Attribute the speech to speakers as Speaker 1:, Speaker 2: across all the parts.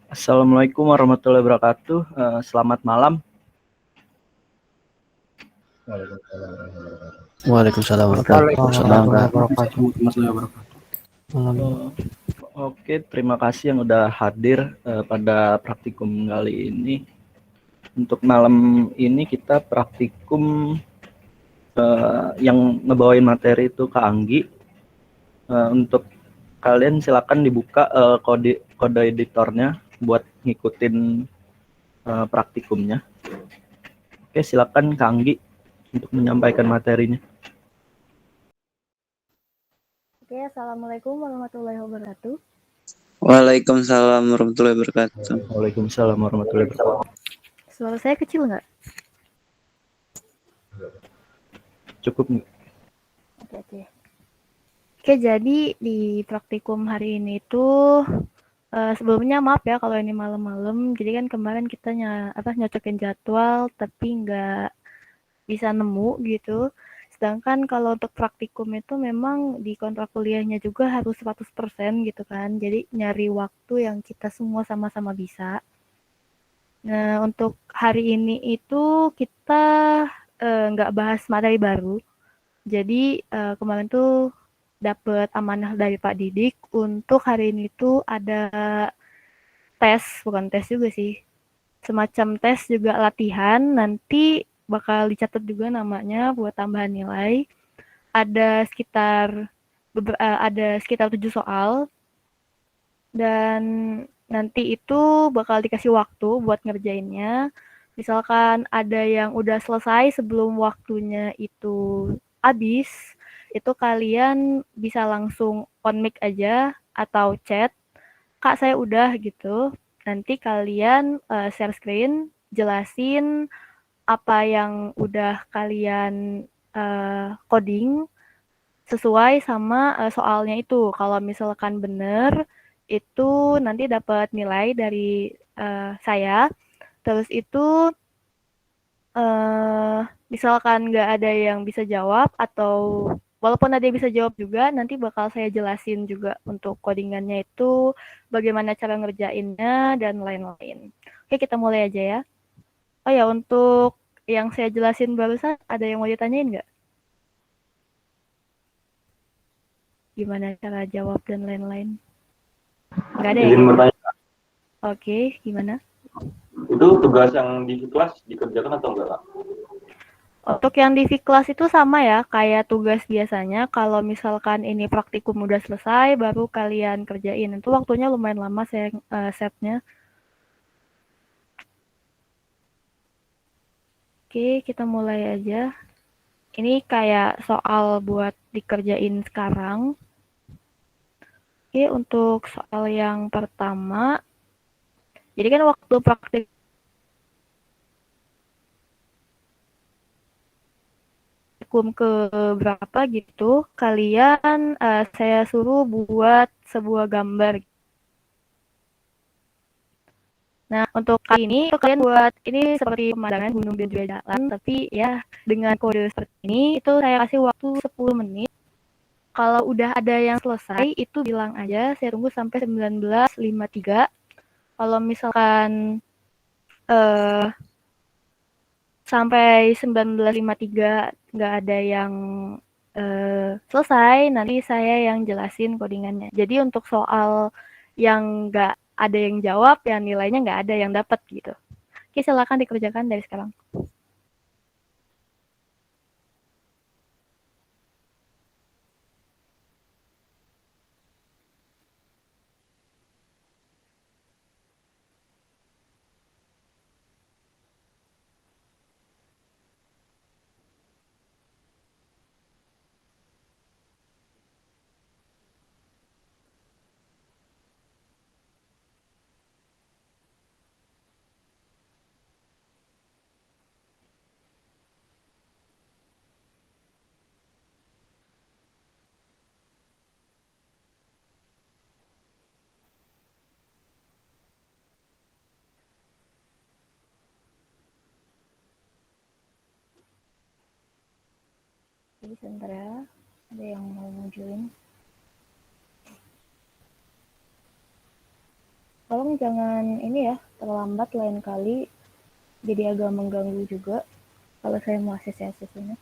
Speaker 1: Assalamualaikum warahmatullahi wabarakatuh. Selamat malam.
Speaker 2: Waalaikumsalam warahmatullahi wabarakatuh.
Speaker 1: Oke, terima kasih yang udah hadir pada praktikum kali ini. Untuk malam ini kita praktikum yang ngebawain materi itu Kak Anggi. Untuk kalian silakan dibuka kode editornya buat ngikutin praktikumnya. Oke, silakan Kak Anggi untuk menyampaikan materinya.
Speaker 3: Oke, assalamualaikum warahmatullahi wabarakatuh.
Speaker 4: Waalaikumsalam warahmatullahi wabarakatuh.
Speaker 1: Waalaikumsalam warahmatullahi wabarakatuh.
Speaker 3: Suara saya kecil nggak?
Speaker 1: Cukup nih.
Speaker 3: Oke. Oke, jadi di praktikum hari ini tuh sebelumnya maaf ya kalau ini malam-malam. Jadi kan kemarin kita nyocokin jadwal tapi nggak bisa nemu gitu. Sedangkan kalau untuk praktikum itu memang di kontrak kuliahnya juga harus 100% gitu kan. Jadi nyari waktu yang kita semua sama-sama bisa. Nah, untuk hari ini itu kita nggak bahas materi baru. Jadi kemarin tuh dapet amanah dari Pak Didik untuk hari ini tuh ada bukan tes juga sih, semacam tes juga latihan, nanti bakal dicatat juga namanya buat tambahan nilai. Ada sekitar 7 soal dan nanti itu bakal dikasih waktu buat ngerjainnya. Misalkan ada yang udah selesai sebelum waktunya itu habis, itu kalian bisa langsung on mic aja atau chat, Kak saya udah gitu. Nanti kalian share screen, jelasin apa yang udah kalian coding sesuai sama soalnya itu. Kalau misalkan bener, itu nanti dapat nilai dari saya. Terus itu misalkan nggak ada yang bisa jawab atau walaupun ada yang bisa jawab juga, nanti bakal saya jelasin juga untuk codingannya itu bagaimana cara ngerjainnya dan lain-lain. Oke, kita mulai aja ya. Oh ya, untuk yang saya jelasin barusan, ada yang mau ditanyain nggak? Gimana cara jawab dan lain-lain? Nggak ada ya?
Speaker 5: Izin bertanya,
Speaker 3: Oke, gimana?
Speaker 5: itu tugas yang di kelas dikerjakan atau enggak, Kak?
Speaker 3: Untuk yang di kelas itu sama ya, kayak tugas biasanya. Kalau misalkan ini praktikum udah selesai, baru kalian kerjain. Itu waktunya lumayan lama saya setnya. Oke, kita mulai aja. Ini kayak soal buat dikerjain sekarang. Oke, untuk soal yang pertama, jadi kan waktu praktik ke berapa gitu, kalian saya suruh buat sebuah gambar. Nah, untuk kali ini kalian buat ini seperti pemandangan gunung dan juga jalan, tapi ya dengan kode seperti ini itu saya kasih waktu 10 menit. Kalau udah ada yang selesai itu bilang aja, saya tunggu sampai 19.53. Kalau misalkan sampai 19.53 nggak ada yang selesai, nanti saya yang jelasin codingannya. Jadi untuk soal yang nggak ada yang jawab, yang nilainya nggak ada yang dapat gitu. Oke, silakan dikerjakan dari sekarang. Jadi sebentar ya, ada yang mau join. tolong jangan ini ya, terlambat lain kali. Jadi agak mengganggu juga kalau saya mau ACC ini.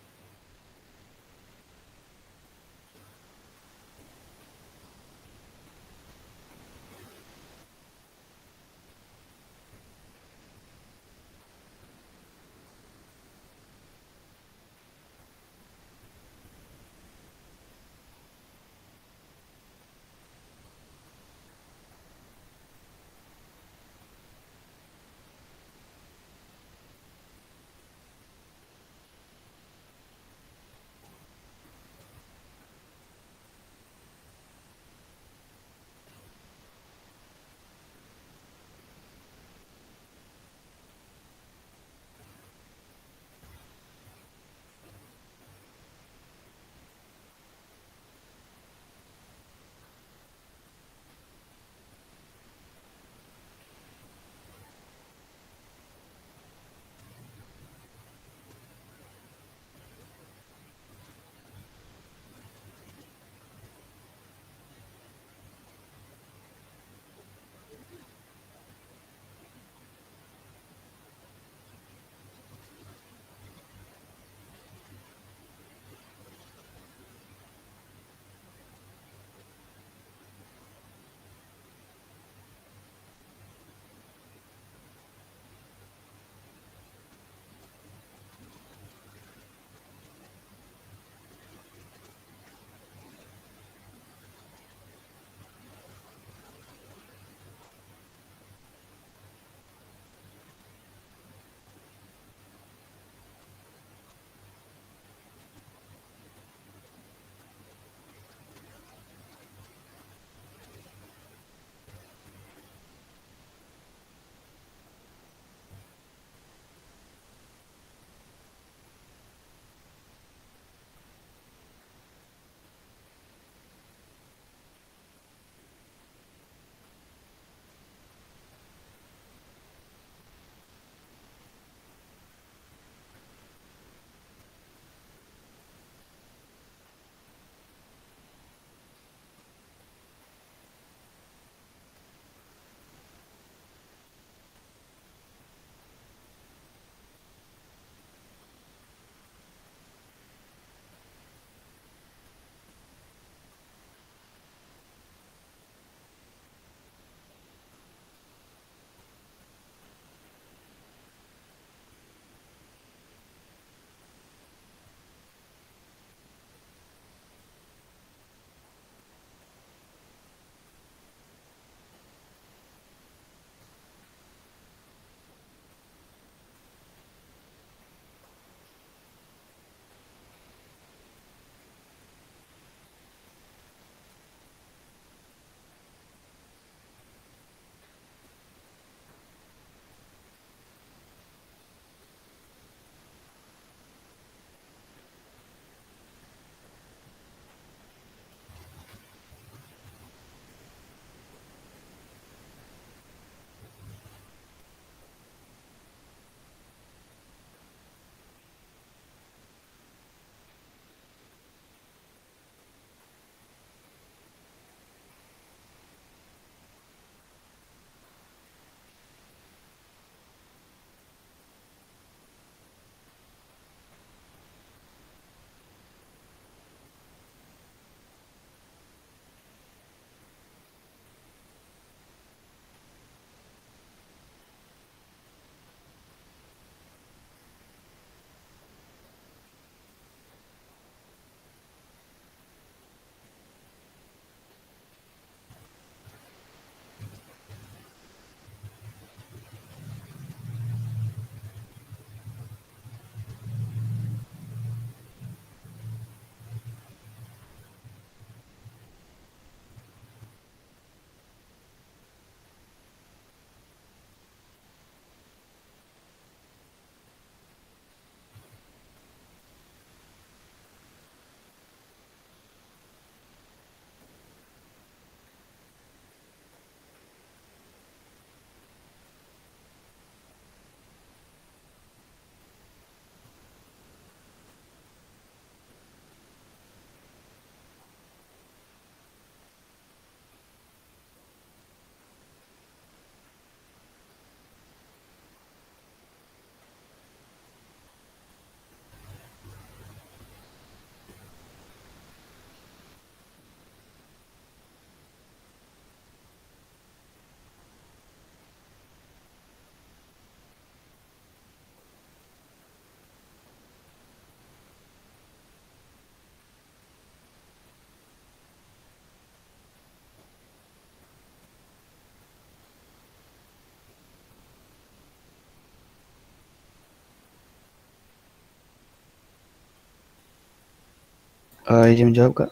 Speaker 2: Izin menjawab, Kak.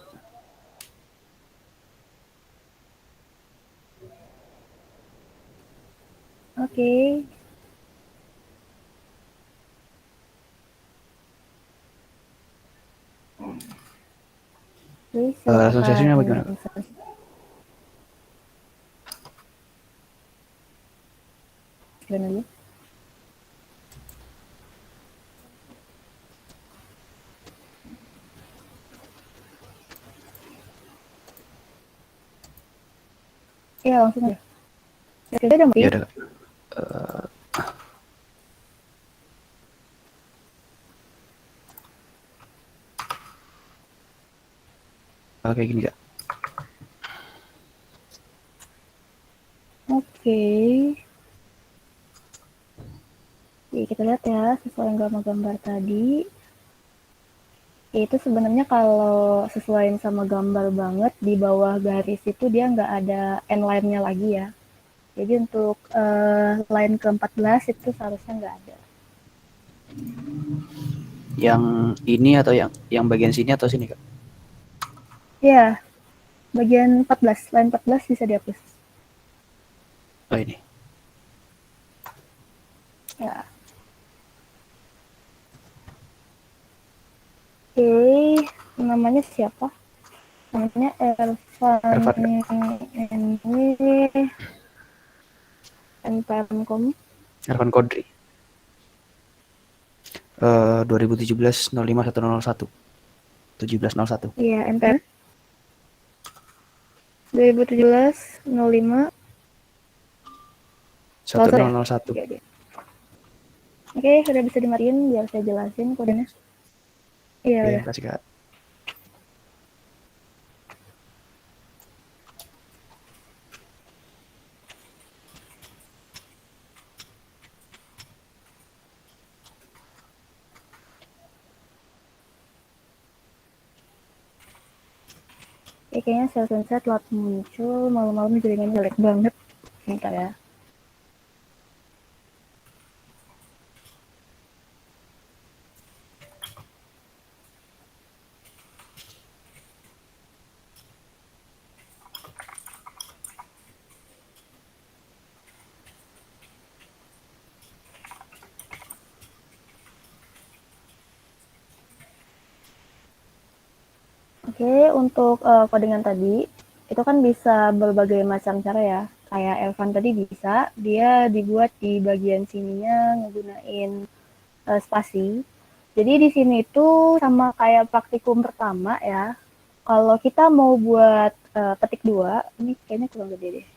Speaker 3: Oke.
Speaker 2: Asosiasinya bagaimana, Kak?
Speaker 3: Gimana? Iya langsung aja. Oke, udah mati.
Speaker 2: Ya udah, Kak. Kayak gini, Kak.
Speaker 3: Oke. Oke, kita lihat ya sesuai gambar-gambar tadi. Itu sebenarnya kalau sesuaiin sama gambar banget di bawah garis itu dia nggak ada end line-nya lagi ya. Jadi untuk line ke-14 itu seharusnya nggak ada.
Speaker 2: Yang ini atau yang bagian sini atau sini, Kak?
Speaker 3: Ya, bagian 14, line 14 bisa dihapus.
Speaker 2: Oh, ini.
Speaker 3: Ya. Oke, namanya siapa? Namanya
Speaker 2: Ervan, Kak.
Speaker 3: NPM.com.
Speaker 2: Ervan Kodri. 2017-05-101. 1701.
Speaker 3: Iya, NPM 2017 05
Speaker 2: 1001.
Speaker 3: Oke, sudah bisa dimatiin biar saya jelasin kodenya. Iya,
Speaker 2: Oke,
Speaker 3: udah.
Speaker 2: makasih, Kak.
Speaker 3: Oke, kayaknya sel sunset telat muncul. Malam-malam jaringannya jelek banget. Bentar ya. Oke, untuk codingan tadi, itu kan bisa berbagai macam cara ya. Kayak Elvan tadi bisa, dia dibuat di bagian sininya ngegunain spasi. Jadi di sini itu sama kayak praktikum pertama ya. Kalau kita mau buat petik 2, ini kayaknya kurang gede deh.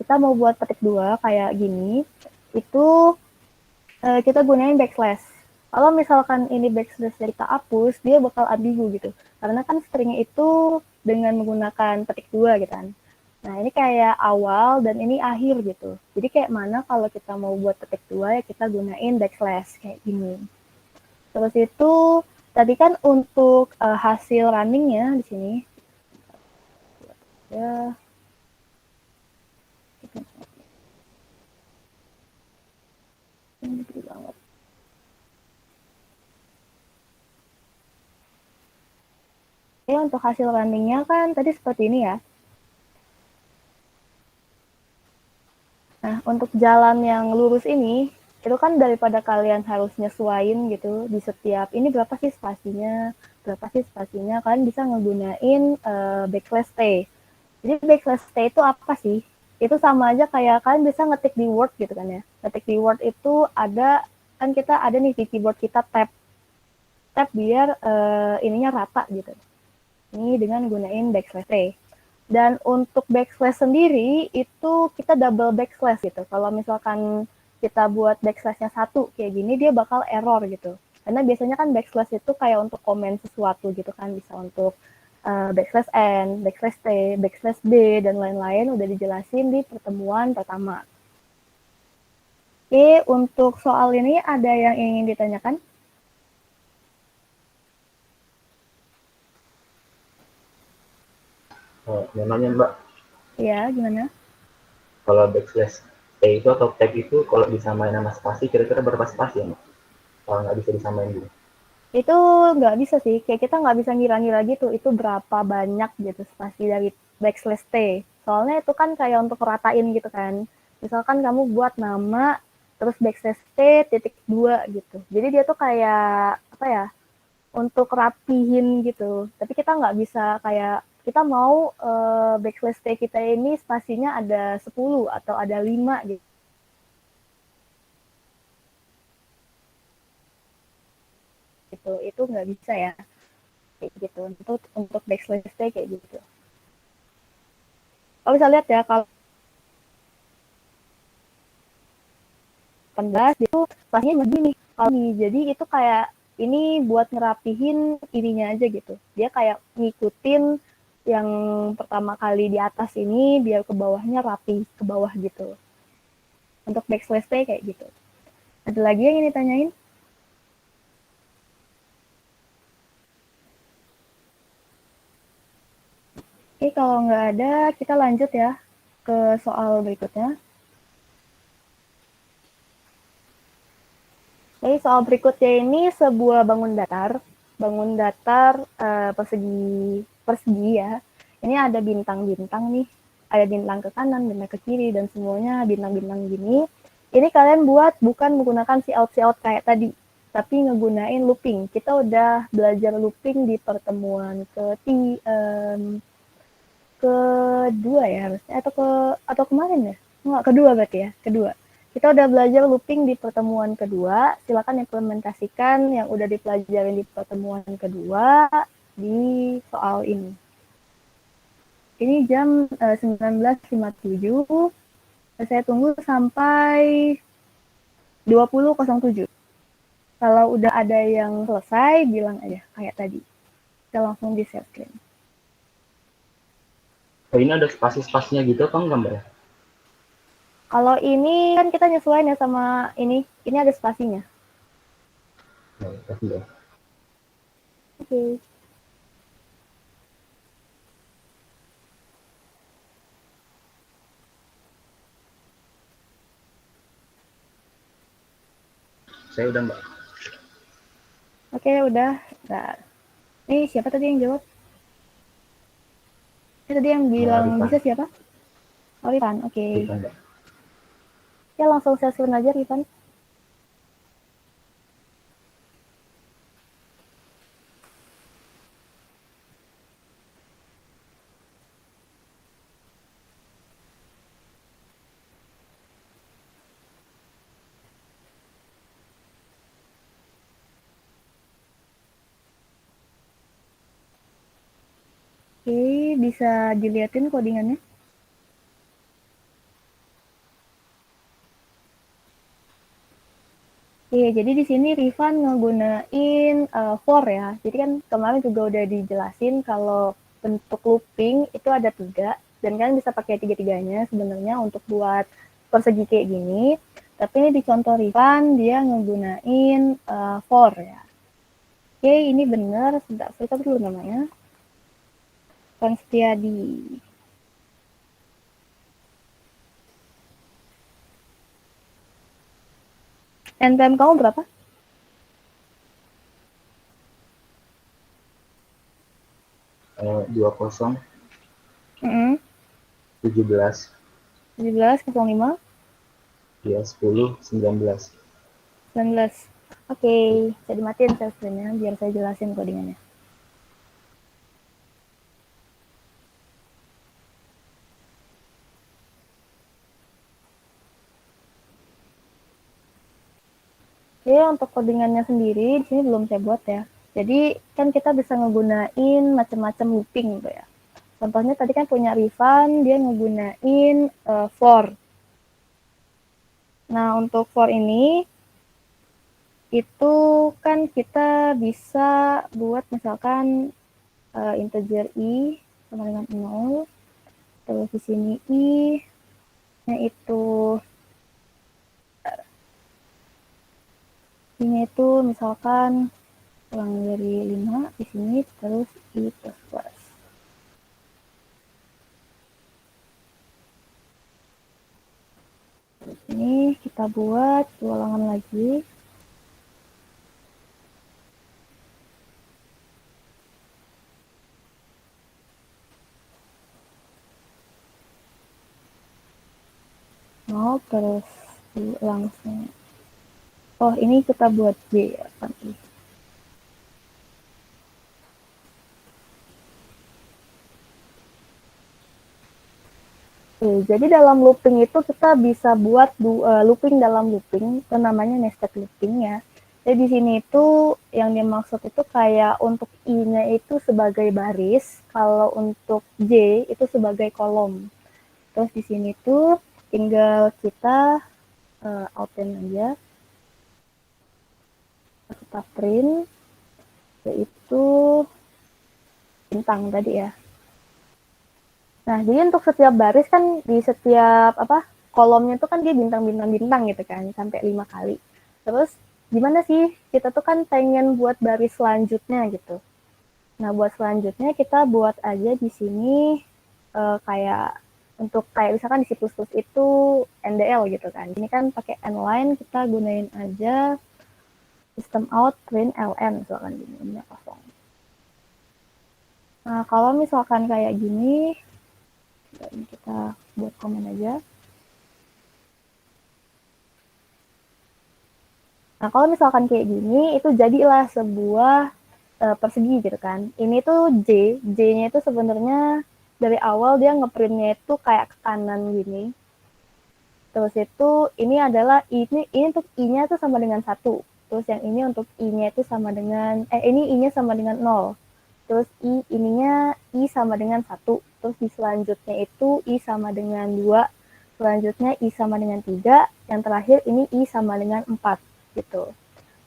Speaker 3: Kita mau buat petik 2 kayak gini, itu kita gunain backslash. Kalau misalkan ini backslash dari kita hapus, dia bakal ambigu gitu. Karena kan stringnya itu dengan menggunakan petik 2 gitu kan. Nah ini kayak awal dan ini akhir gitu. Jadi kayak mana kalau kita mau buat petik 2 ya kita gunain backslash kayak gini. Terus itu tadi kan untuk hasil runningnya di sini. Ya. Ini gede banget. Oke, untuk hasil runningnya kan tadi seperti ini ya. Nah, untuk jalan yang lurus ini, itu kan daripada kalian harus nyesuain gitu di setiap, ini berapa sih spasinya, kalian bisa ngegunain backslash T. Jadi backslash T itu apa sih? Itu sama aja kayak kalian bisa ngetik di Word gitu kan ya. Ngetik di Word itu ada, kan kita ada nih di keyboard kita tab biar ininya rata gitu. Ini dengan gunain backslash T. Dan untuk backslash sendiri itu kita double backslash gitu. Kalau misalkan kita buat backslashnya 1 kayak gini dia bakal error gitu. Karena biasanya kan backslash itu kayak untuk komen sesuatu gitu kan, bisa untuk backslash N, backslash T, backslash B, dan lain-lain udah dijelasin di pertemuan pertama. Oke, untuk soal ini ada yang ingin ditanyakan?
Speaker 6: Mau nanya Mbak,
Speaker 3: Ya, gimana?
Speaker 6: kalau backslash T itu atau tag itu kalau disamain sama spasi kira-kira berapa spasi ya Mbak? Kalau nggak bisa disamain dulu.
Speaker 3: Itu nggak bisa sih, kayak kita nggak bisa ngira-ngira gitu, itu berapa banyak gitu spasi dari backslash T. Soalnya itu kan kayak untuk ratain gitu kan. Misalkan kamu buat nama, terus backslash T titik 2 gitu. Jadi dia tuh kayak, apa ya, untuk rapihin gitu. Tapi kita nggak bisa kayak, kita mau backslash T kita ini spasinya ada 10 atau ada 5 gitu. Itu nggak bisa ya, kayak gitu. Untuk backslash T kayak gitu. Kalau bisa lihat ya, kalau 18 itu spasinya begini. Kalau ini, jadi itu kayak ini buat ngerapihin ininya aja gitu. Dia kayak ngikutin yang pertama kali di atas ini biar ke bawahnya rapi ke bawah gitu. Untuk backslash T kayak gitu. Ada lagi yang ini tanyain? Oke, kalau nggak ada, kita lanjut ya ke soal berikutnya. Jadi soal berikutnya ini sebuah bangun datar persegi ya. Ini ada bintang-bintang nih, ada bintang ke kanan, bintang ke kiri, dan semuanya bintang-bintang gini. Ini kalian buat bukan menggunakan si out kayak tadi, tapi ngegunain looping. Kita udah belajar looping di pertemuan kedua ya harusnya, atau kemarin ya? Enggak, kedua berarti ya, kedua. Kita udah belajar looping di pertemuan kedua, silakan implementasikan yang udah dipelajarin di pertemuan kedua di soal ini. Ini jam 19.57, saya tunggu sampai 20.07. Kalau udah ada yang selesai, bilang aja kayak tadi. Kita langsung di share screen.
Speaker 6: Oh, ini ada spasi-spasinya gitu apa enggak, Mbak?
Speaker 3: Kalau ini kan kita nyesuaiin ya sama ini ada spasinya.
Speaker 6: Nah, kasih ya.
Speaker 3: Oke.
Speaker 6: Saya udah, Mbak.
Speaker 3: Oke, udah. Nah, ini siapa tadi yang jawab? Tadi yang bilang
Speaker 6: Rifan.
Speaker 3: bisa siapa? Oh, Rifan. Oke.
Speaker 6: Rifan, Mbak.
Speaker 3: Ya, langsung saya suruh aja, Rifan. Oke, bisa dilihatin codingannya. Iya, jadi di sini Rifan ngegunain for ya. Jadi kan kemarin juga udah dijelasin kalau bentuk looping itu ada 3, dan kalian bisa pakai tiga-tiganya sebenarnya untuk buat persegi kayak gini. Tapi ini di contoh Rifan, dia ngegunain for ya. Oke, ini benar. Sebentar, saya dulu namanya. Van Setiadi. NPM kamu berapa?
Speaker 6: 20
Speaker 3: Mm-mm.
Speaker 6: 17
Speaker 3: 17.05
Speaker 6: ya 10 19.
Speaker 3: 19. Oke, saya dimatiin share screen-nya biar saya jelasin codingannya. Oke, untuk codingannya sendiri di sini belum saya buat ya. Jadi kan kita bisa ngegunain macam-macam looping gitu ya. Contohnya tadi kan punya Rifan, dia ngegunain for. Nah, untuk for ini itu kan kita bisa buat misalkan integer i sama dengan 0, terus di sini i nya itu i-nya itu misalkan kurang dari 5 di sini, terus i plus plus. Terus ini kita buat ulangan lagi. 0 terus langsung. Oh, ini kita buat J ya kan. Oke, jadi dalam looping itu kita bisa buat looping dalam looping, itu namanya nested looping ya. Jadi di sini itu yang dimaksud itu kayak untuk I-nya itu sebagai baris, kalau untuk J itu sebagai kolom. Terus di sini tuh tinggal kita outline aja, kita print, yaitu bintang tadi ya. Nah, jadi untuk setiap baris kan di setiap kolomnya itu kan dia bintang-bintang gitu kan, sampai 5 kali. Terus gimana sih kita tuh kan pengen buat baris selanjutnya gitu. Nah, buat selanjutnya kita buat aja di sini kayak untuk kayak misalkan di C++ itu NDL gitu kan. Ini kan pakai nline, kita gunain aja system out print ln misalkan gini, ini kosong. Nah, kalau misalkan kayak gini, ini kita buat komen aja. Nah, kalau misalkan kayak gini, itu jadilah sebuah persegi gitu kan. Ini tuh J-nya itu sebenarnya dari awal dia ngeprintnya itu kayak ke kanan gini. Terus itu ini adalah ini untuk I-nya tuh sama dengan 1. Terus yang ini untuk I-nya itu sama dengan ini I-nya sama dengan 0. Terus ininya I sama dengan 1. Terus di selanjutnya itu I sama dengan 2. Selanjutnya I sama dengan 3. Yang terakhir ini I sama dengan 4 gitu.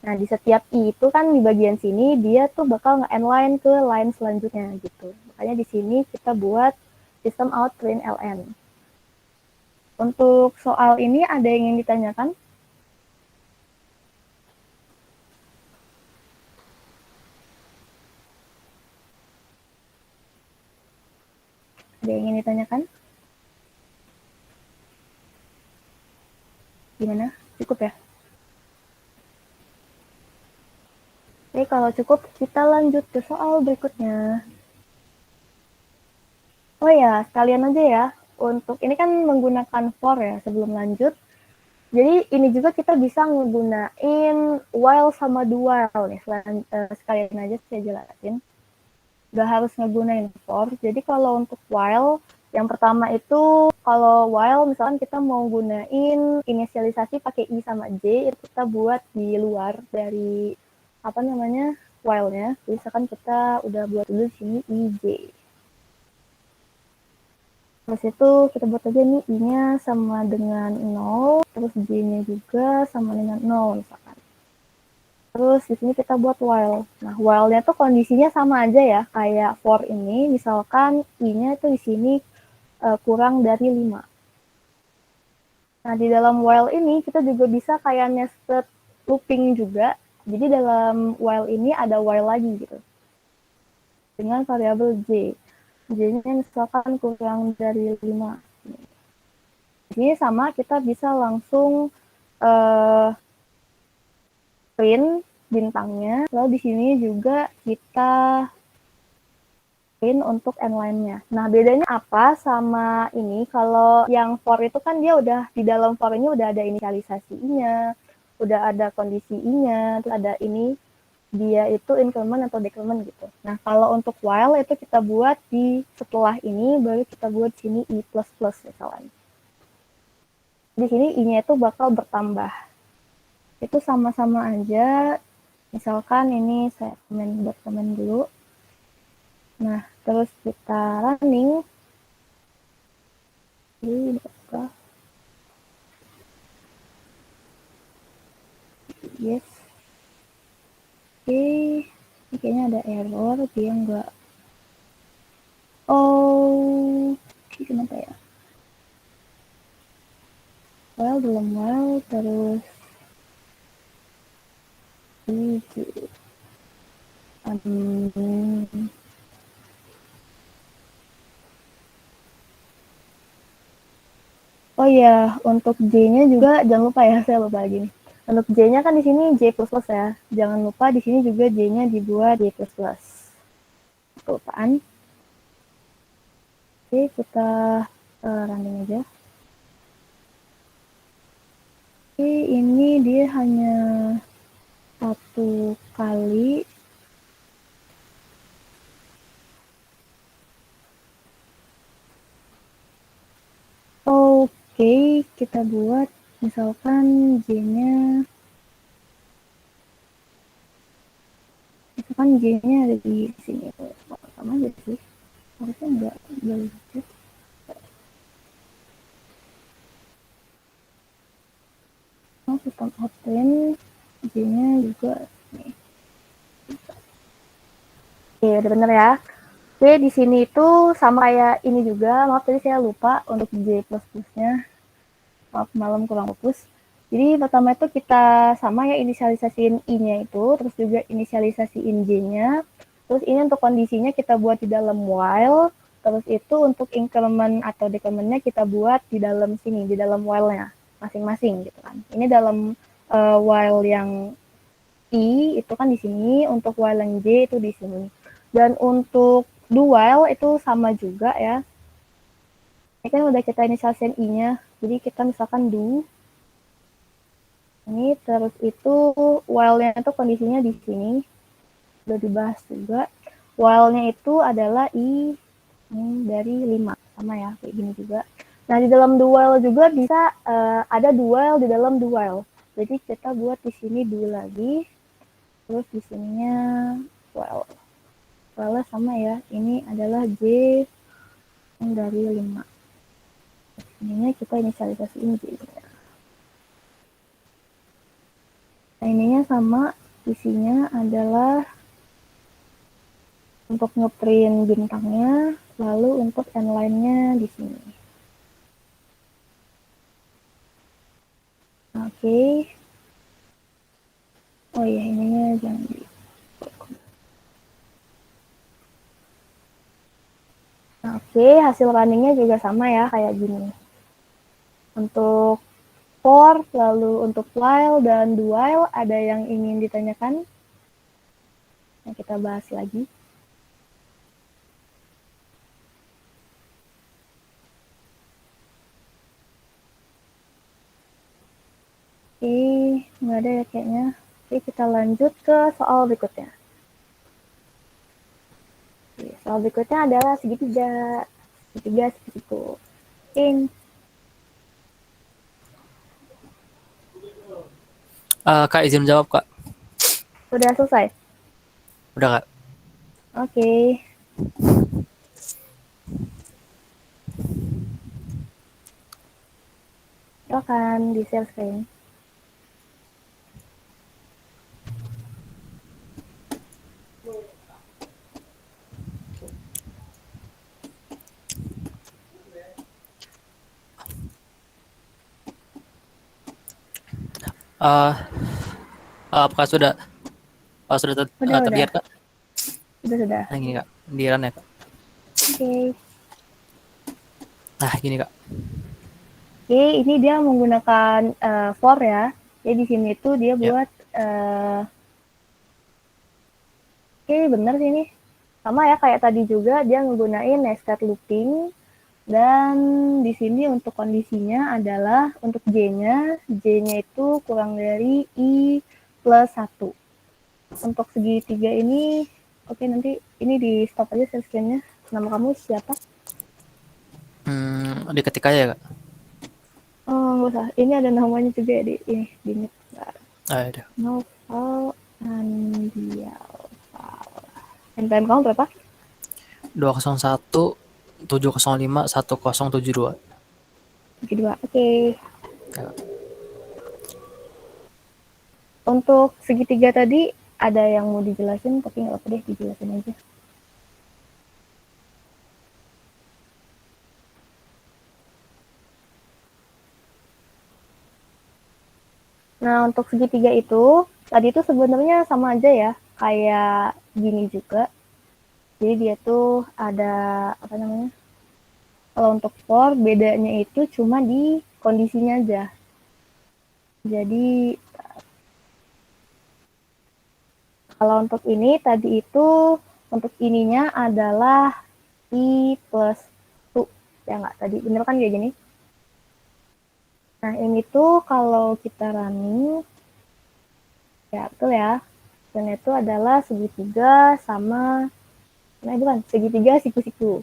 Speaker 3: Nah, di setiap I itu kan di bagian sini dia tuh bakal nge-line ke line selanjutnya gitu. Makanya di sini kita buat system out print ln. Untuk soal ini ada yang ingin ditanyakan? Ada yang ingin ditanyakan? Gimana? Cukup ya? Oke, kalau cukup kita lanjut ke soal berikutnya. Oh ya, sekalian aja ya. Untuk ini kan menggunakan for ya sebelum lanjut. Jadi ini juga kita bisa ngegunain while sama do while nih. Sekalian aja saya jelasin. Gak harus ngegunain for. Jadi kalau untuk while, yang pertama itu kalau while misalkan kita mau gunain inisialisasi pakai I sama J, itu kita buat di luar dari while-nya. Misalkan kita udah buat dulu di sini IJ. Terus itu kita buat aja nih I-nya sama dengan 0, terus J-nya juga sama dengan 0 misalkan. Terus di sini kita buat while. Nah, while-nya tuh kondisinya sama aja ya, kayak for ini, misalkan I-nya itu di sini kurang dari 5. Nah, di dalam while ini kita juga bisa kayak nested looping juga. Jadi dalam while ini ada while lagi gitu. Dengan variabel J. J-nya misalkan kurang dari 5. Ini sama kita bisa langsung print bintangnya. Lalu di sini juga kita print untuk nline-nya. Nah, bedanya apa sama ini? Kalau yang for itu kan dia udah di dalam for ini udah ada inisialisasinya, udah ada kondisi I-nya, terus ada ini dia itu increment atau decrement gitu. Nah, kalau untuk while itu kita buat di setelah ini baru kita buat sini I++ misalnya. Di sini I-nya itu bakal bertambah. Itu sama-sama aja. Misalkan ini saya komen dulu. Nah, terus kita running. Ini buka. Yes. Oke, ini kayaknya ada error, dia nggak. Oh, kenapa ya? Well, belum well, terus oh ya, untuk J-nya juga jangan lupa ya, saya lupa lagi nih. Untuk J-nya kan di sini J++ ya. Jangan lupa di sini juga J-nya dibuat J++. Kelupaan. Oke, kita running aja. ini dia hanya satu kali. Oke, kita buat misalkan J-nya ada di sini. Sama aja sih. Harusnya enggak lucu. Sistem obtain J-nya juga nih. Oke, udah bener ya. Oke, di sini itu sama kayak ini juga. Maaf tadi saya lupa untuk J++-nya. Maaf, malam kurang fokus. Jadi pertama itu kita sama ya inisialisasiin I-nya itu, terus juga inisialisasiin J-nya. Terus ini untuk kondisinya kita buat di dalam while, terus itu untuk increment atau decrement-nya kita buat di dalam sini, di dalam while-nya masing-masing gitu kan. Ini dalam while yang I itu kan di sini, untuk while yang J itu di sini. Dan untuk do while itu sama juga ya. Ini kan udah kita inisialisasiin I-nya, jadi kita misalkan do ini, terus itu while-nya itu kondisinya di sini udah dibahas juga. While-nya itu adalah I dari 5 sama ya kayak gini juga. Nah di dalam do while juga bisa ada do while di dalam do while. Jadi kita buat di sini do lagi, terus di sininya while. While sama ya, ini adalah J yang dari 5. Ininya kita inisialisasiin J. Nah, ininya sama, isinya adalah untuk ngeprint bintangnya, lalu untuk endline-nya di sini. Oke. Oh iya, ininya jangan di. Oke, hasil runningnya juga sama ya, kayak gini. Untuk for, lalu untuk while dan do while, ada yang ingin ditanyakan? Nah, kita bahas lagi. Oke, nggak ada ya kayaknya. Oke, kita lanjut ke soal berikutnya. Oke, soal berikutnya adalah segitiga. Segitiga seperti itu.
Speaker 2: Kak izin jawab Kak.
Speaker 3: Udah selesai?
Speaker 2: Udah Kak.
Speaker 3: Oke. Silakan di share screen.
Speaker 2: Apakah sudah terlihat Kak?
Speaker 3: Sudah.
Speaker 2: Nah gini Kak, di run ya Kak.
Speaker 3: Oke.
Speaker 2: Nah gini Kak.
Speaker 3: Oke, ini dia menggunakan for ya. Jadi di sini tuh dia buat oke, bener sih ini. Sama ya kayak tadi juga dia menggunakan nested looping, dan di sini untuk kondisinya adalah untuk J-nya itu kurang dari I plus 1. Untuk segitiga ini, oke nanti ini di stop aja share screen-nya. Nama kamu siapa?
Speaker 2: Diketik aja ya Kak.
Speaker 3: Oh, nggak usah. Ini ada namanya juga ya di mute.
Speaker 2: Ada.
Speaker 3: Novel Andial. NPM kamu berapa?
Speaker 2: 201 705 1072.
Speaker 3: Oke.
Speaker 2: Ya.
Speaker 3: Untuk segitiga tadi ada yang mau dijelasin, tapi nggak apa deh, dijelasin aja. Nah, untuk segitiga itu, tadi itu sebenarnya sama aja ya, kayak gini juga. Jadi dia tuh ada, apa namanya, kalau untuk for, bedanya itu cuma di kondisinya aja. Jadi, kalau untuk ini, tadi itu, untuk ininya adalah I plus 2. Ya nggak? Tadi bener kan kayak gini? Nah, ini tuh kalau kita running, ya betul ya, dan itu adalah segitiga sama, nah bukan, segitiga siku-siku.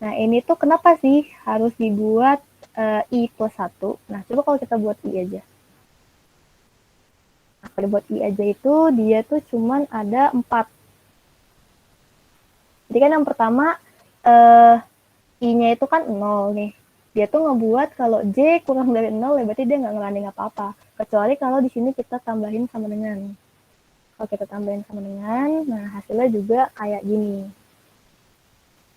Speaker 3: Nah, ini tuh kenapa sih harus dibuat I plus 1? Nah, coba kalau kita buat I aja. Nah, kalau buat I aja itu, dia tuh cuman ada 4. Jadi kan yang pertama, I-nya itu kan 0 nih. Dia tuh ngebuat kalau J kurang dari 0, ya berarti dia nggak ngeranding apa-apa. Kecuali kalau di sini kita tambahin sama dengan. Kalau kita tambahin sama dengan, nah hasilnya juga kayak gini.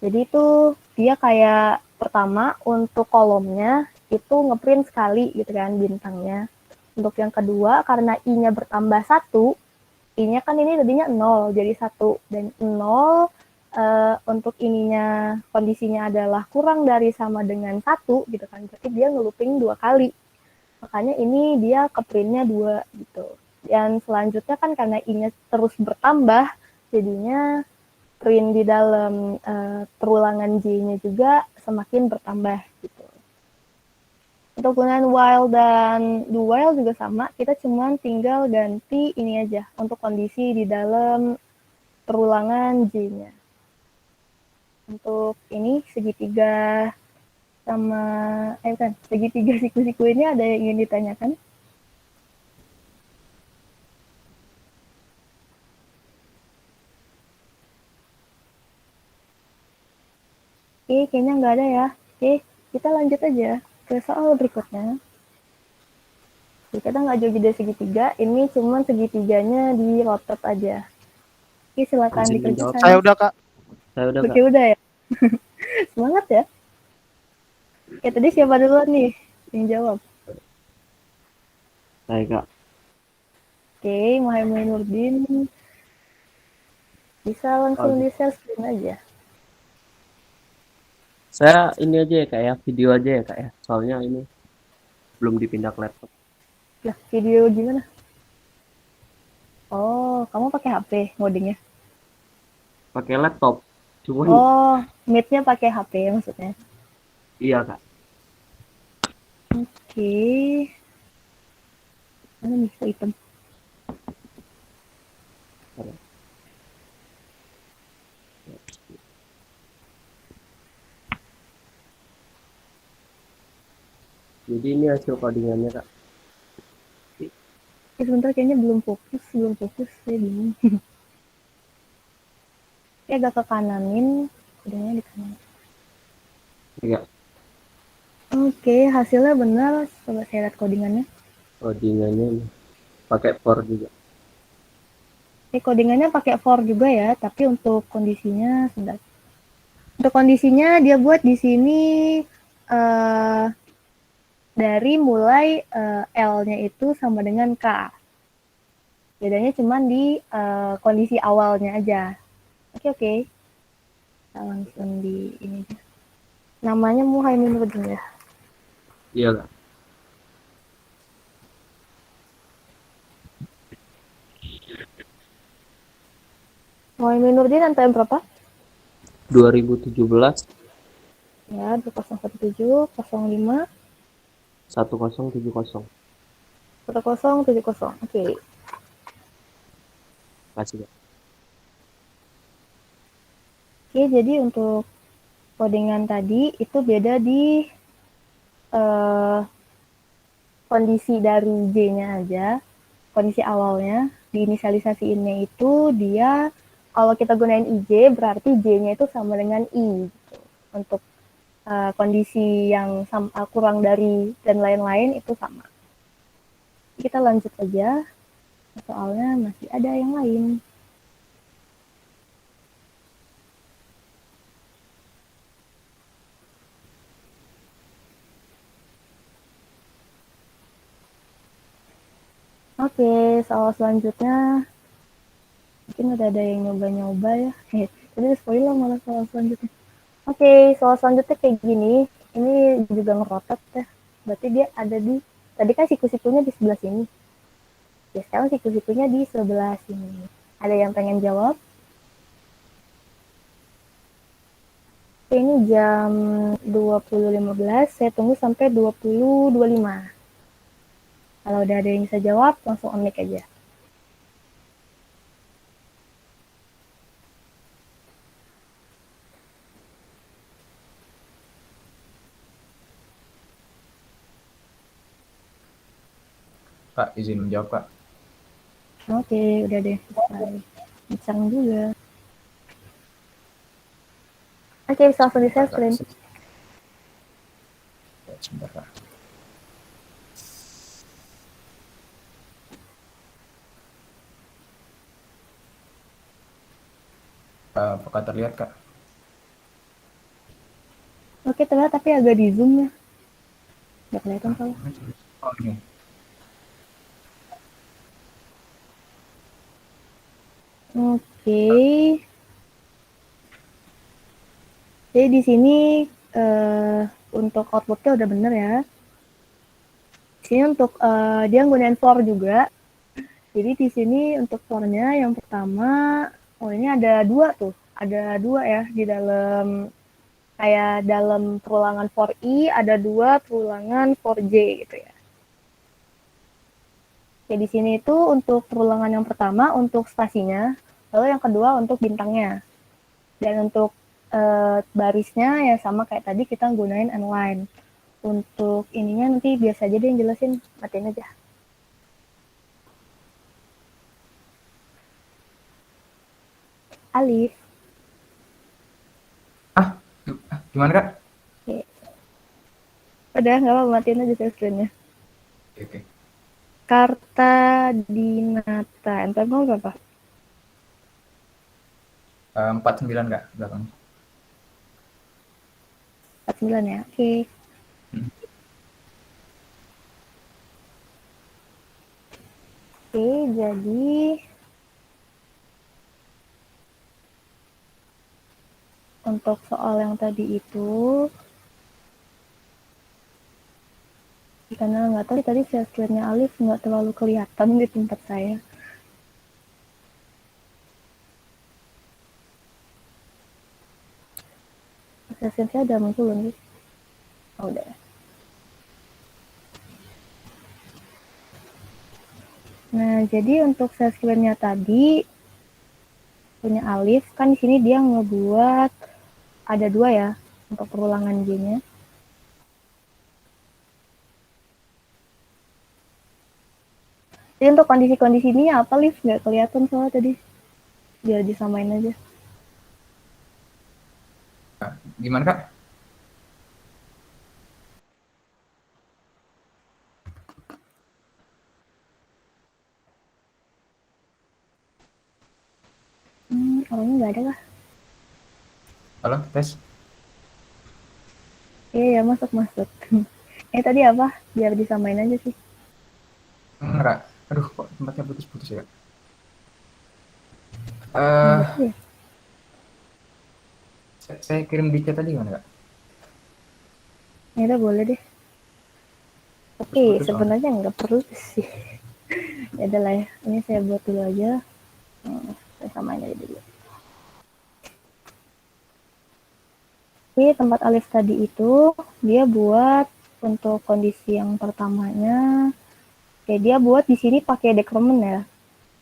Speaker 3: Jadi itu dia kayak pertama untuk kolomnya itu ngeprint sekali gitu kan bintangnya. Untuk yang kedua karena I-nya bertambah 1, I-nya kan ini tadinya 0 jadi 1 dan 0 untuk ininya kondisinya adalah kurang dari sama dengan 1 gitu kan. Berarti dia ngelooping 2 kali. Makanya ini dia keprintnya 2 gitu. Dan selanjutnya kan karena I-nya terus bertambah jadinya print di dalam perulangan J-nya juga semakin bertambah gitu. Untuk penggunaan while dan do while juga sama, kita cuma tinggal ganti ini aja untuk kondisi di dalam perulangan J-nya. Untuk ini segitiga sama kan segitiga siku-siku ini ada yang ingin ditanyakan? Oke, kayaknya nggak ada ya. Oke, kita lanjut aja ke soal berikutnya. Jadi kita nggak jauh dari segitiga, ini cuma segitiganya di rotate aja. Oke, silakan
Speaker 7: Izin menjawab.
Speaker 3: dikerjakan.
Speaker 7: Saya udah kak. Saya udah
Speaker 3: Oke,
Speaker 7: kak.
Speaker 3: udah ya. Semangat ya. Oke, tadi siapa duluan nih yang jawab?
Speaker 7: Saya kak.
Speaker 3: Oke, Muhammad Nurdin. Bisa langsung di share screen aja.
Speaker 7: Saya ini aja ya kak ya, video aja ya kak ya. Soalnya ini belum dipindah ke laptop.
Speaker 3: Lah, video gimana? Oh, kamu pakai HP ngodingnya?
Speaker 7: Pakai laptop. Cuma
Speaker 3: Oh, Meet-nya pakai HP maksudnya.
Speaker 7: iya kak.
Speaker 3: Oke. Mana nih item?
Speaker 7: Jadi ini hasil codingannya kak.
Speaker 3: Sebentar kayaknya belum fokus, saya bingung. Kayak agak ke kananin, kodenya di kanan.
Speaker 7: Iya.
Speaker 3: Oke, hasilnya benar. Coba saya lihat codingannya.
Speaker 7: Codingannya ini pakai for juga.
Speaker 3: Codingannya pakai for juga ya, tapi untuk kondisinya sebentar. Untuk kondisinya dia buat di sini dari mulai L-nya itu sama dengan K. Bedanya cuma di kondisi awalnya aja. Oke. Kita langsung di ini aja. Namanya Muhammad Nurdin ya.
Speaker 7: Iya kak.
Speaker 3: Muhammad Nurdin NPM berapa?
Speaker 7: 2017
Speaker 3: Ya, 2017 05
Speaker 7: 1070.
Speaker 3: 1070. Oke.
Speaker 7: Kasih kak.
Speaker 3: Oke, jadi untuk codingan tadi itu beda di kondisi dari J-nya aja, kondisi awalnya, diinisialisasiinnya itu dia kalau kita gunain IJ berarti J-nya itu sama dengan I gitu. Untuk kondisi yang kurang dari dan lain-lain itu sama. Kita lanjut aja, soalnya masih ada yang lain. Oke, soal selanjutnya mungkin udah ada yang nyoba-nyoba ya. Jadi spoiler malah soal selanjutnya. Oke, soal selanjutnya kayak gini. Ini juga ngerotot ya. Berarti dia ada di, tadi kan siku-sikunya di sebelah sini. Ya, sekarang siku-sikunya di sebelah sini. Ada yang pengen jawab? Ini jam 20.15, saya tunggu sampai 20.25. Kalau udah ada yang bisa jawab, langsung on mic aja.
Speaker 8: Kak, izin menjawab, Kak.
Speaker 3: Oke, udah deh. Bincang juga. Oke, bisa langsung di share screen.
Speaker 8: Sebentar, Kak. Apakah terlihat, Kak?
Speaker 3: Oke, terlihat tapi agak di zoom ya. Nggak kelihatan kalau.
Speaker 8: Oh, ini.
Speaker 3: Oke. Jadi di sini untuk outputnya udah bener ya. Di sini untuk dia gunain for juga. Jadi di sini untuk for-nya yang pertama, oh ini ada dua tuh. Ada dua ya di dalam kayak dalam perulangan for i ada dua perulangan for j gitu ya. Ya di sini itu untuk perulangan yang pertama untuk spasinya, lalu yang kedua untuk bintangnya. Dan untuk barisnya ya sama kayak tadi kita gunain n-line. Untuk ininya nanti biasa aja deh yang jelasin, matiin aja. Alif.
Speaker 8: Gimana, Kak?
Speaker 3: Oke. Udah, nggak apa-apa, matiin aja share screen-nya.
Speaker 8: Oke.
Speaker 3: Kartadinata. Entar kamu berapa?
Speaker 8: 49, Kak, belakang.
Speaker 3: 49 ya, oke. Oke, jadi untuk soal yang tadi itu, karena nggak tahu tadi share screen-nya Alif nggak terlalu kelihatan di tempat saya. Share screen saya udah muncul belum sih? Oh, udah. Nah, jadi untuk share screen-nya tadi punya Alif kan di sini dia ngebuat ada dua ya untuk perulangan J-nya. Jadi untuk kondisi-kondisi ini apa, Liv? Nggak kelihatan soalnya tadi. Biar disamain aja.
Speaker 8: Gimana, Kak?
Speaker 3: Orangnya nggak ada kah?
Speaker 8: Halo, tes.
Speaker 3: Iya, ya, masuk. Tadi apa? Biar disamain aja sih.
Speaker 8: Enggak. Aduh, kok tempatnya putus-putus ya, Kak?
Speaker 3: Ya.
Speaker 8: Saya kirim di chat tadi gimana, Kak?
Speaker 3: Ya udah, boleh deh. Oke,
Speaker 8: Putus-putus
Speaker 3: sebenarnya nggak perlu sih. Ya udah lah ya. Ini saya buat dulu aja. Saya samain aja dulu. Di tempat Alif tadi itu, dia buat untuk kondisi yang pertamanya, ya dia buat di sini pakai decrement ya.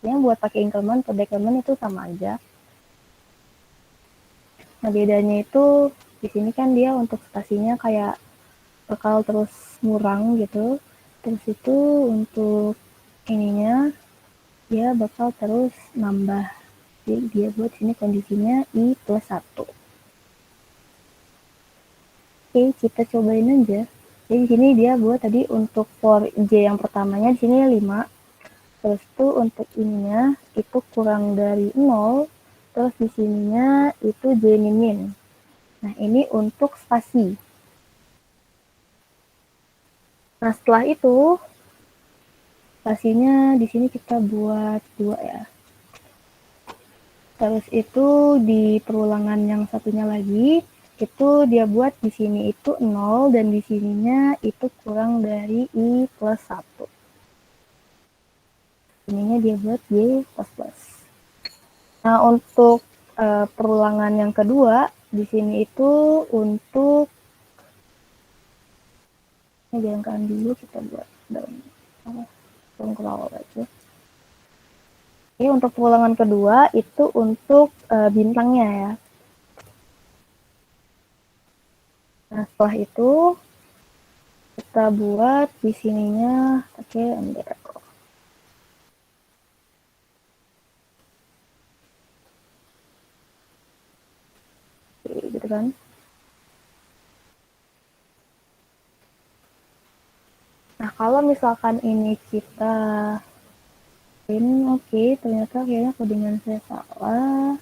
Speaker 3: Yang buat pakai increment atau decrement itu sama aja. Nah, bedanya itu di sini kan dia untuk spasinya kayak bakal terus ngurang gitu. Terus itu untuk ininya dia bakal terus nambah. Jadi dia buat sini kondisinya i plus 1. Oke, kita cobain aja. Jadi di sini dia buat tadi untuk for j yang pertamanya di sini 5. Terus itu untuk ininya itu kurang dari 0. Terus di sininya itu j min. Nah, ini untuk spasi. Nah, setelah itu spasinya di sini kita buat 2 ya. Terus itu di perulangan yang satunya lagi itu dia buat di sini itu 0 dan di sininya itu kurang dari i plus 1. Ininya dia buat y plus plus. Nah, untuk perulangan yang kedua di sini itu untuk ini bayangkan dulu kita buat dalam awal aja. Oke, untuk pengulangan kedua itu untuk bintangnya ya. Nah, setelah itu kita buat di sininya pakai ember. Oke, gitu kan. Nah, kalau misalkan ini kita oke, ternyata kayaknya codingan saya salah.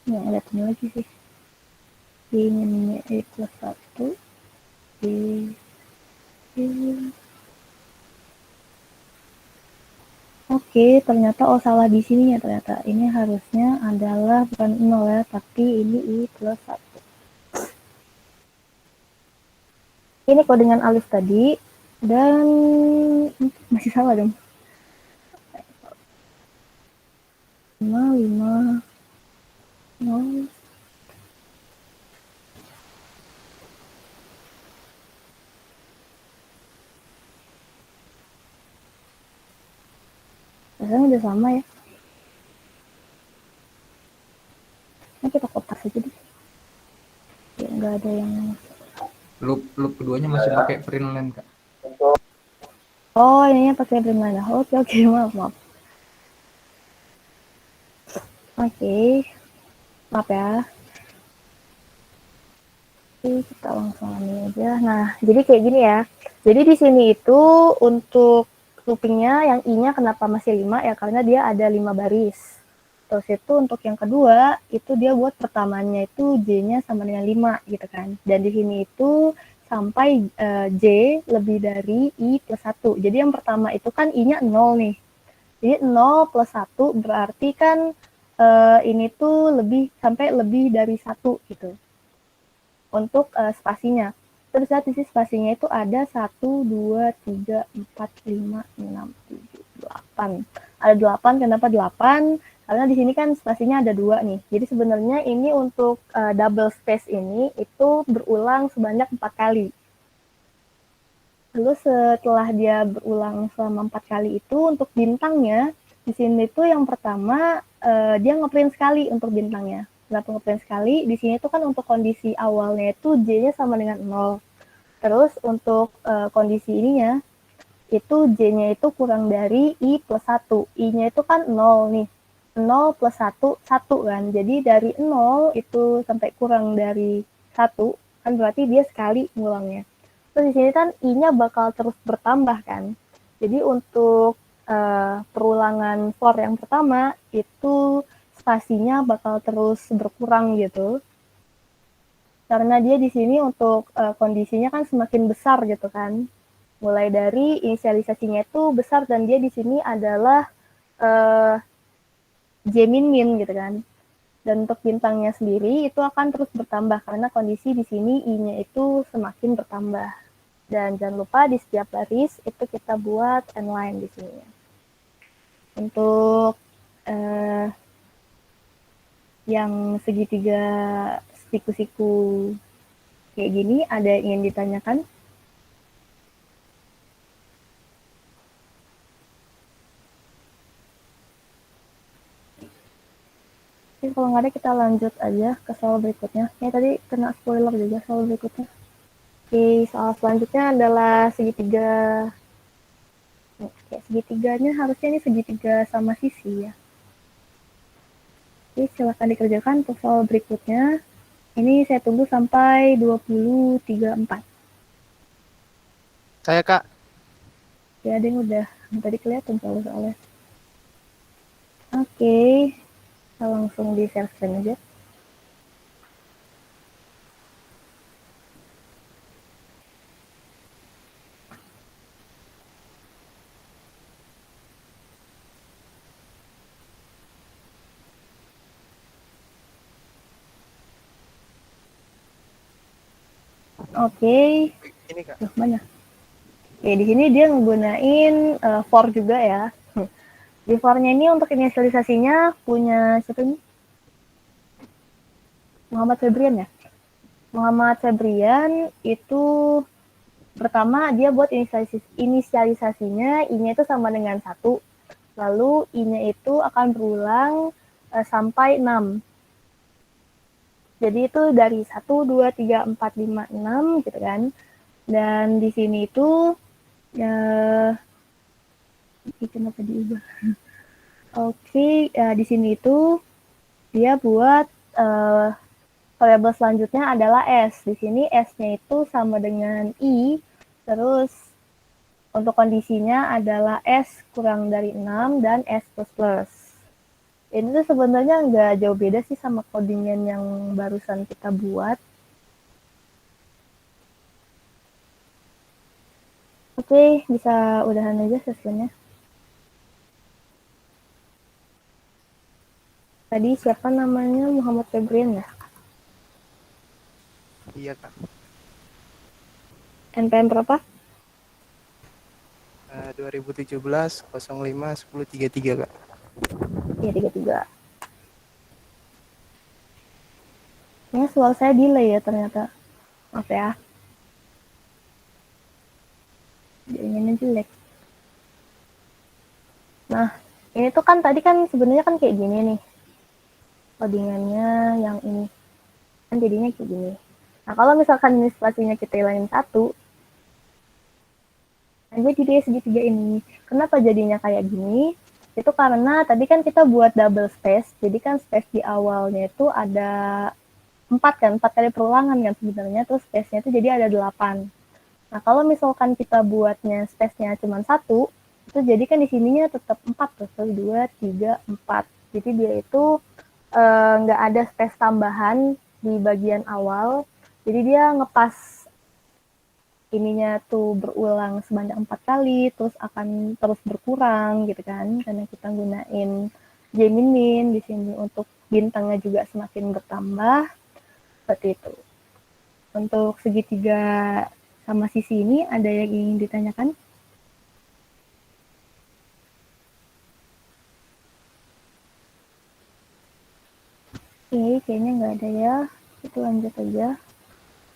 Speaker 3: Nggak lihat ini lagi sih. Ini E plus 1 Oke, ternyata salah di sini ya ternyata. Ini harusnya adalah bukan 0 ya, tapi ini I plus 1. Ini codingan alif tadi dan masih salah dong. 5 0 Rasanya udah sama ya. Nah, kita kotak saja deh. Ya, nggak ada yang
Speaker 8: Loop keduanya masih pakai print line, Kak.
Speaker 3: Oh, ininya pakai print line. Oke, maaf. Oke. Maaf ya. Oke, kita langsung ambil aja. Nah, jadi kayak gini ya. Jadi di sini itu untuk loopingnya yang I-nya kenapa masih 5 ya karena dia ada 5 baris. Terus itu untuk yang kedua itu dia buat pertamanya itu J-nya sama dengan 5 gitu kan. Dan di sini itu sampai J lebih dari I plus 1. Jadi yang pertama itu kan I-nya 0 nih. Jadi 0 plus 1 berarti kan ini tuh sampai lebih dari 1 gitu. Untuk spasinya. Terus lihat di sini spasinya itu ada 1, 2, 3, 4, 5, 6, 7, 8. Ada 8, kenapa 8? Karena di sini kan spasinya ada 2 nih. Jadi sebenarnya ini untuk double space ini itu berulang sebanyak 4 kali. Lalu setelah dia berulang selama 4 kali itu untuk bintangnya, di sini tuh yang pertama dia ngeprint sekali untuk bintangnya. Kenapa ngeprint sekali? Di sini tuh kan untuk kondisi awalnya itu J-nya sama dengan 0. Terus untuk kondisi ininya, itu J-nya itu kurang dari I plus 1. I-nya itu kan 0 nih. 0 plus 1, 1 kan. Jadi dari 0 itu sampai kurang dari 1, kan berarti dia sekali ngulangnya. Terus di sini kan I-nya bakal terus bertambah kan. Jadi untuk perulangan for yang pertama, itu spasinya bakal terus berkurang gitu. Karena dia di sini untuk kondisinya kan semakin besar gitu kan. Mulai dari inisialisasinya itu besar dan dia di sini adalah J min gitu kan. Dan untuk bintangnya sendiri itu akan terus bertambah karena kondisi di sini I-nya itu semakin bertambah. Dan jangan lupa di setiap baris itu kita buat n-line di sini. Untuk yang segitiga siku-siku kayak gini, ada yang ingin ditanyakan? Oke, kalau nggak ada kita lanjut aja ke soal berikutnya. Ini tadi kena spoiler juga soal berikutnya. Oke, soal selanjutnya adalah segitiga. Oke, segitiganya harusnya ini segitiga sama sisi ya. Oke, silakan dikerjakan untuk soal berikutnya. Ini saya tunggu sampai 2034.
Speaker 2: Saya, Kak.
Speaker 3: Ya, ada yang udah. Tadi kelihatan soalnya. Oke, kita langsung di share screen aja. Oke.
Speaker 2: Ini, Kak.
Speaker 3: Mana? Oke, di sini dia menggunakan for juga ya. Di for-nya ini untuk inisialisasinya punya siapa ini? Muhammad Febrian ya. Muhammad Febrian itu pertama dia buat inisialisasinya, I-nya itu sama dengan 1. Lalu I-nya itu akan berulang sampai 6. Jadi itu dari 1, 2, 3, 4, 5, 6 gitu kan. Dan di sini itu kenapa diubah? Oke, di sini itu dia buat variabel selanjutnya adalah S. Di sini S-nya itu sama dengan I, terus untuk kondisinya adalah S kurang dari 6 dan S++. Ini tuh sebenarnya nggak jauh beda sih sama codingan yang barusan kita buat. Oke, bisa udahan aja sesinya. Tadi siapa namanya? Muhammad Febrian ya?
Speaker 9: Iya kak.
Speaker 3: NPM berapa?
Speaker 9: 2017 05 10 33 kak.
Speaker 3: Iya, 33. Ini suara saya delay ya ternyata. Maaf ya. Jaringannya jelek. Nah, ini tuh kan tadi kan sebenarnya kan kayak gini nih. Codingannya yang ini. Kan jadinya kayak gini. Nah, kalau misalkan ini spasinya kita hilangin 1, nah jadi segitiga ini. Kenapa jadinya kayak gini? Itu karena tadi kan kita buat double space, jadi kan space di awalnya itu ada 4 kan, 4 kali perulangan kan sebenarnya, terus space-nya itu jadi ada 8. Nah, kalau misalkan kita buatnya space-nya cuma 1, itu jadi kan di sininya tetap 4 tuh, 1, 2, 3, 4. Jadi dia itu nggak ada space tambahan di bagian awal, jadi dia ngepas ininya tuh berulang sebanyak 4 kali, terus akan terus berkurang gitu kan, karena kita gunain J-min di sini untuk bintangnya juga semakin bertambah, seperti itu. Untuk segitiga sama sisi ini ada yang ingin ditanyakan? Oke, kayaknya nggak ada ya, itu lanjut aja.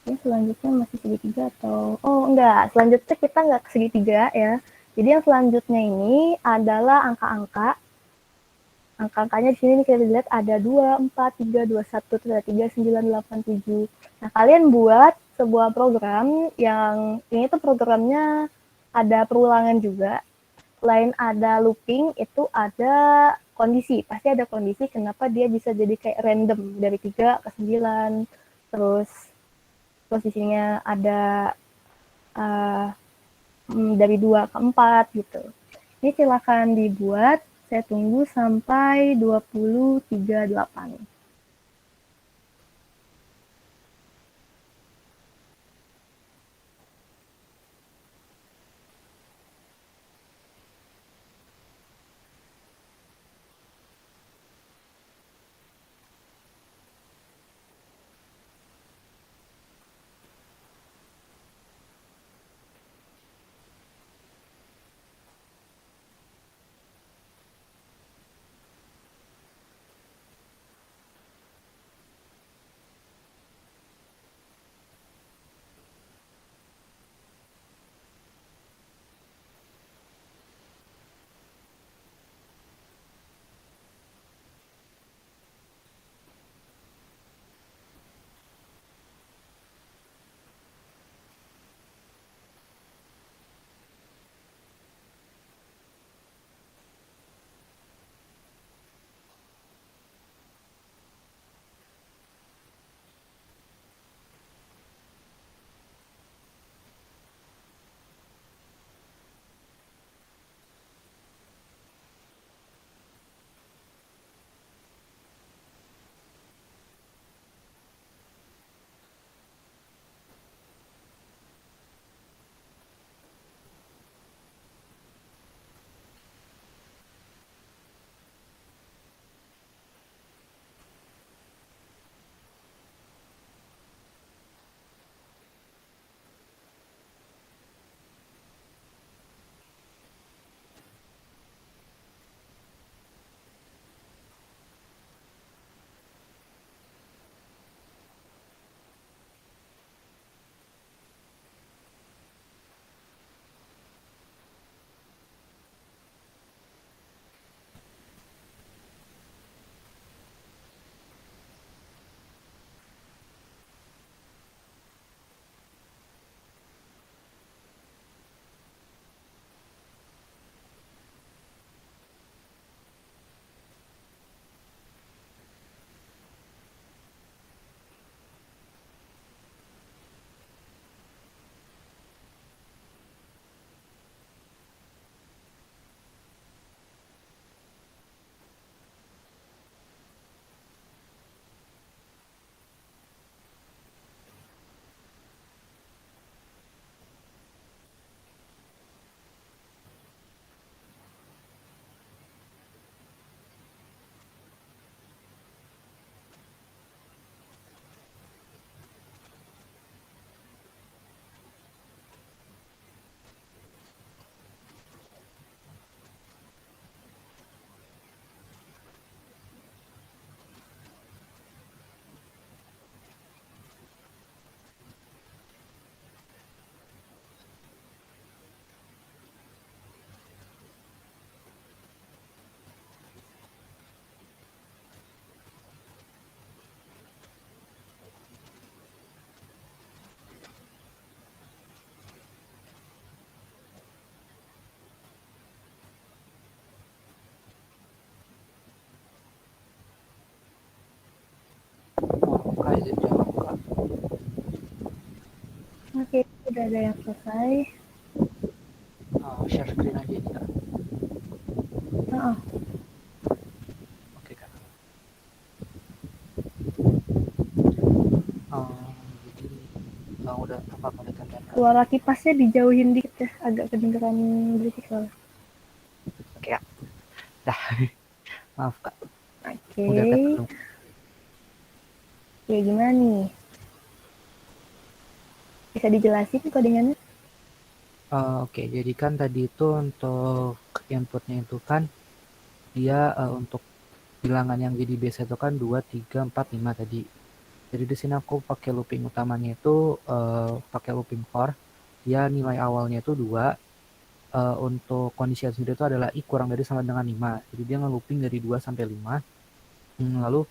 Speaker 3: Oke, selanjutnya masih segitiga atau enggak, selanjutnya kita nggak ke segitiga ya. Jadi yang selanjutnya ini adalah angka-angka. Angka-angkanya di sini kita lihat ada 2, 4, 3, 2, 1, 3, 9, 8, 7. Nah, kalian buat sebuah program yang ini tuh programnya ada perulangan juga. Selain ada looping, itu ada kondisi. Pasti ada kondisi kenapa dia bisa jadi kayak random dari 3 ke 9. Terus posisinya ada dari 2 ke 4 gitu. Ini silakan dibuat. Saya tunggu sampai 2038. ada yang selesai.
Speaker 2: Share screen aja ini, Kak.
Speaker 3: Heeh.
Speaker 2: Oke, Kak. Jadi udah apa konten, Kak?
Speaker 3: Suara kipasnya dijauhin dikit ya, agak kedengeran berisik soalnya.
Speaker 2: Oke, Kak. Dah. Maaf, Kak.
Speaker 3: Oke.
Speaker 2: Udah ketemu.
Speaker 3: Oke, gimana nih? Bisa dijelasin kodingannya?
Speaker 2: Oke, jadi kan tadi itu untuk inputnya itu kan dia untuk bilangan yang jadi biasa itu kan 2, 3, 4, 5 tadi. Jadi di sini aku pakai looping utamanya itu pakai looping for. Dia nilai awalnya itu 2. Untuk kondisi yang sendiri itu adalah i kurang dari sama dengan 5. Jadi dia nge-looping dari 2 sampai 5. Lalu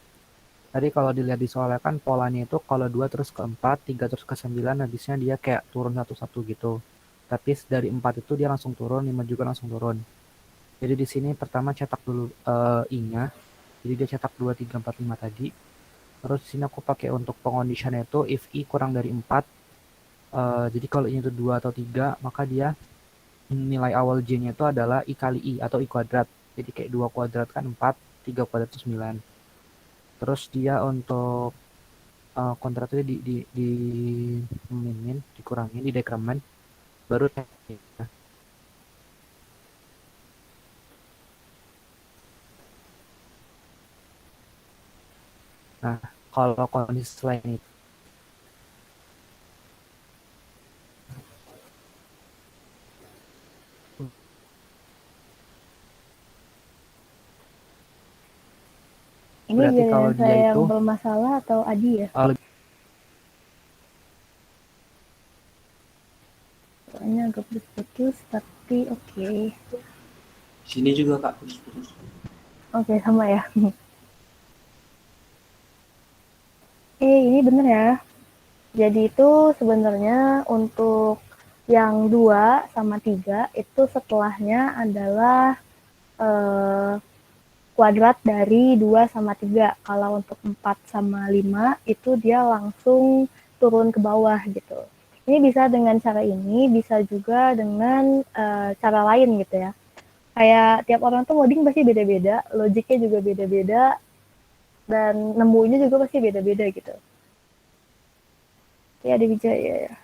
Speaker 2: tadi kalau dilihat di soalnya kan polanya itu kalau 2 terus ke 4, 3 terus ke 9, habisnya dia kayak turun satu-satu gitu. Tapi dari 4 itu dia langsung turun, 5 juga langsung turun. Jadi di sini pertama cetak dulu i-nya. Jadi dia cetak 2, 3, 4, 5 tadi. Terus di sini aku pakai untuk pengondisionnya itu if i kurang dari 4. Jadi kalau i itu 2 atau 3, maka dia nilai awal j-nya itu adalah i kali i atau i kuadrat. Jadi kayak 2 kuadrat kan 4, 3 kuadrat itu 9. Terus dia untuk kontraknya di min, dikurangin, di decrement, baru nah kalau kondisi selain itu
Speaker 3: Ini
Speaker 2: berarti kalau
Speaker 3: giliran
Speaker 2: dia
Speaker 3: saya
Speaker 2: itu
Speaker 3: yang bermasalah atau Adi ya? Soalnya agak putus-putus, tapi oke.
Speaker 5: Sini juga Kak, putus-putus.
Speaker 3: Oke, sama ya. Ini bener ya. Jadi itu sebenarnya untuk yang 2 sama 3 itu setelahnya adalah kuadrat dari 2 sama 3. Kalau untuk 4 sama 5 itu dia langsung turun ke bawah gitu. Ini bisa dengan cara ini, bisa juga dengan cara lain gitu ya. Kayak tiap orang tuh coding pasti beda-beda, logiknya juga beda-beda, dan nemunya juga pasti beda-beda gitu. Ya, di Wijaya ya.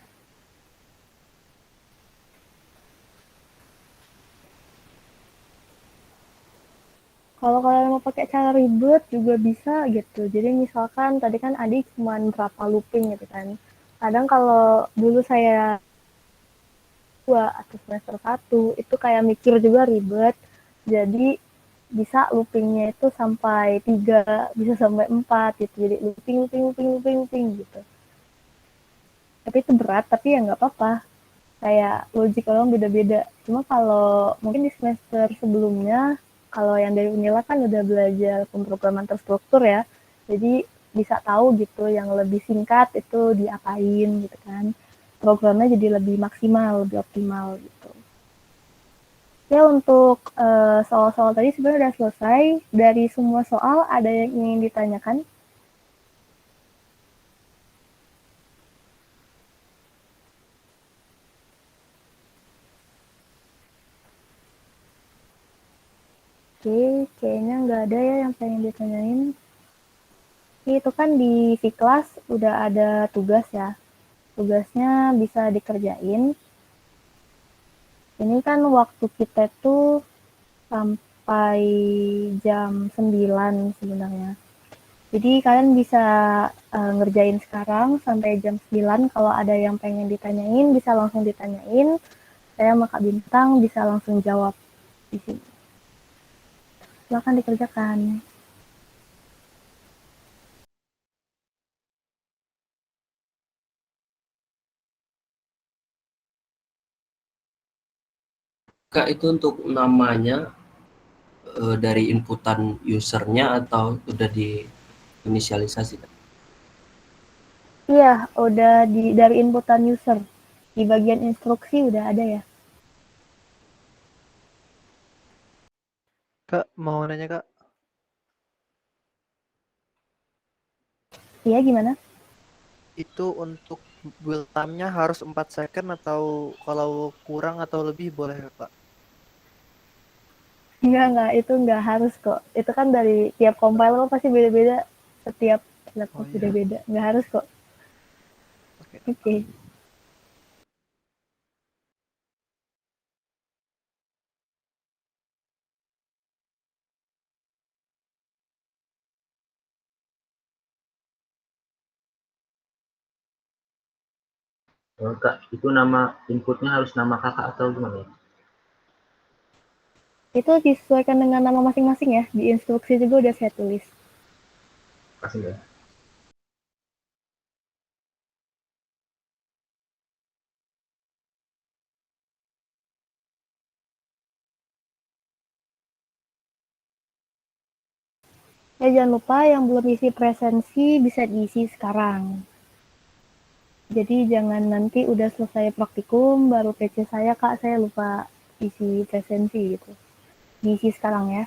Speaker 3: Kalau kalian mau pakai cara ribet juga bisa gitu. Jadi misalkan tadi kan adik cuma berapa looping gitu kan. Kadang kalau dulu saya 2 atau semester 1 itu kayak mikir juga ribet. Jadi bisa loopingnya itu sampai 3, bisa sampai 4 gitu. Jadi looping gitu. Tapi itu berat, tapi ya nggak apa-apa. Kayak logik orang beda-beda. Cuma kalau mungkin di semester sebelumnya, kalau yang dari Unila kan udah belajar pemrograman terstruktur ya, jadi bisa tahu gitu yang lebih singkat itu diapain gitu kan. Programnya jadi lebih maksimal, lebih optimal gitu. Ya untuk soal-soal tadi sebenarnya udah selesai. Dari semua soal ada yang ingin ditanyakan? Oke, kayaknya nggak ada ya yang pengen ditanyain. Itu kan di kelas udah ada tugas ya. Tugasnya bisa dikerjain. Ini kan waktu kita tuh sampai jam 9 sebenarnya. Jadi kalian bisa ngerjain sekarang sampai jam 9. Kalau ada yang pengen ditanyain bisa langsung ditanyain. Saya sama Kak Bintang bisa langsung jawab di sini. Silakan dikerjakan.
Speaker 5: Kak, itu untuk namanya dari inputan usernya atau udah diinisialisasi?
Speaker 3: Iya, udah dari inputan user. Di bagian instruksi udah ada ya.
Speaker 9: Kak, mau nanya Kak,
Speaker 3: Iya, gimana?
Speaker 9: itu untuk build time-nya harus 4 second atau kalau kurang atau lebih boleh Pak?
Speaker 3: Enggak, itu enggak harus kok. Itu kan dari tiap compiler pasti beda-beda, setiap laptop
Speaker 9: Oh iya,
Speaker 3: beda-beda. Enggak harus kok.
Speaker 9: oke.
Speaker 3: Oke.
Speaker 6: Kak, itu nama inputnya harus nama kakak atau gimana ya?
Speaker 3: Itu disesuaikan dengan nama masing-masing ya. Di instruksi juga udah saya tulis.
Speaker 6: Kasih ya.
Speaker 3: Ya jangan lupa yang belum isi presensi bisa diisi sekarang. Jadi jangan nanti udah selesai praktikum baru PC saya Kak, saya lupa isi presensi gitu. Diisi sekarang ya.